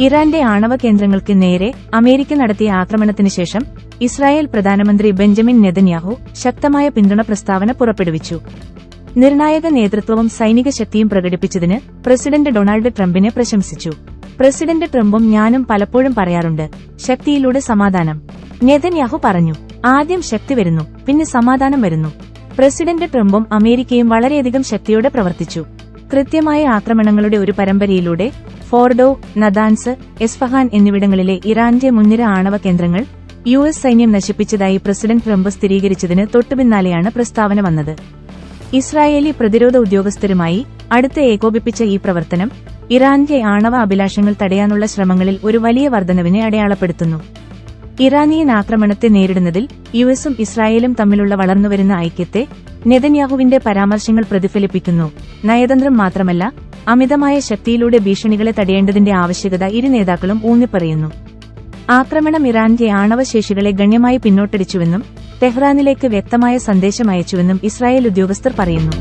ഇറാന്റെ ആണവ കേന്ദ്രങ്ങൾക്ക് നേരെ അമേരിക്ക നടത്തിയ ആക്രമണത്തിന് ശേഷം ഇസ്രായേൽ പ്രധാനമന്ത്രി ബെഞ്ചമിൻ നെതന്യാഹു ശക്തമായ പിന്തുണ പ്രസ്താവന പുറപ്പെടുവിച്ചു. നിർണായക നേതൃത്വവും സൈനിക ശക്തിയും പ്രകടിപ്പിച്ചതിന് പ്രസിഡന്റ് ഡൊണാൾഡ് ട്രംപിനെ പ്രശംസിച്ചു. പ്രസിഡന്റ് ട്രംപും ഞാനും പലപ്പോഴും പറയാറുണ്ട്, ശക്തിയിലൂടെ സമാധാനം. നെതന്യാഹു പറഞ്ഞു. ആദ്യം ശക്തി വരുന്നു, പിന്നെ സമാധാനം വരുന്നു. പ്രസിഡന്റ് ട്രംപും അമേരിക്കയും വളരെയധികം ശക്തിയോടെ പ്രവർത്തിച്ചു. കൃത്യമായ ആക്രമണങ്ങളുടെ ഒരു പരമ്പരയിലൂടെ ഫോർഡോ, നദാൻസ്, എസ്ഫഹാൻ എന്നിവിടങ്ങളിലെ ഇറാന്റെ മുൻനിര ആണവ കേന്ദ്രങ്ങൾ യുഎസ് സൈന്യം നശിപ്പിച്ചതായി പ്രസിഡന്റ് ട്രംപ് സ്ഥിരീകരിച്ചതിന് തൊട്ടുപിന്നാലെയാണ് പ്രസ്താവന വന്നത്. ഇസ്രായേലി പ്രതിരോധ ഉദ്യോഗസ്ഥരുമായി അടുത്ത് ഏകോപിപ്പിച്ച ഈ പ്രവർത്തനം ഇറാന്റെ ആണവ അഭിലാഷങ്ങൾ തടയാനുള്ള ശ്രമങ്ങളിൽ ഒരു വലിയ വർധനവിനെ അടയാളപ്പെടുത്തുന്നു. ഇറാനിയൻ ആക്രമണത്തെ നേരിടുന്നതിൽ യുഎസും ഇസ്രായേലും തമ്മിലുള്ള വളർന്നുവരുന്ന ഐക്യത്തെ നെതന്യാഹുവിന്റെ പരാമർശങ്ങൾ പ്രതിഫലിപ്പിക്കുന്നു. നയതന്ത്രം മാത്രമല്ല, അമിതമായ ശക്തിയിലൂടെ ഭീഷണികളെ തടയേണ്ടതിന്റെ ആവശ്യകത ഇരു നേതാക്കളും ഊന്നിപ്പറയുന്നു. ആക്രമണം ഇറാന്റെ ആണവശേഷികളെ ഗണ്യമായി പിന്നോട്ടടിച്ചുവെന്നും ടെഹ്റാനിലേക്ക് വ്യക്തമായ സന്ദേശം അയച്ചുവെന്നും ഇസ്രായേൽ ഉദ്യോഗസ്ഥർ പറയുന്നു.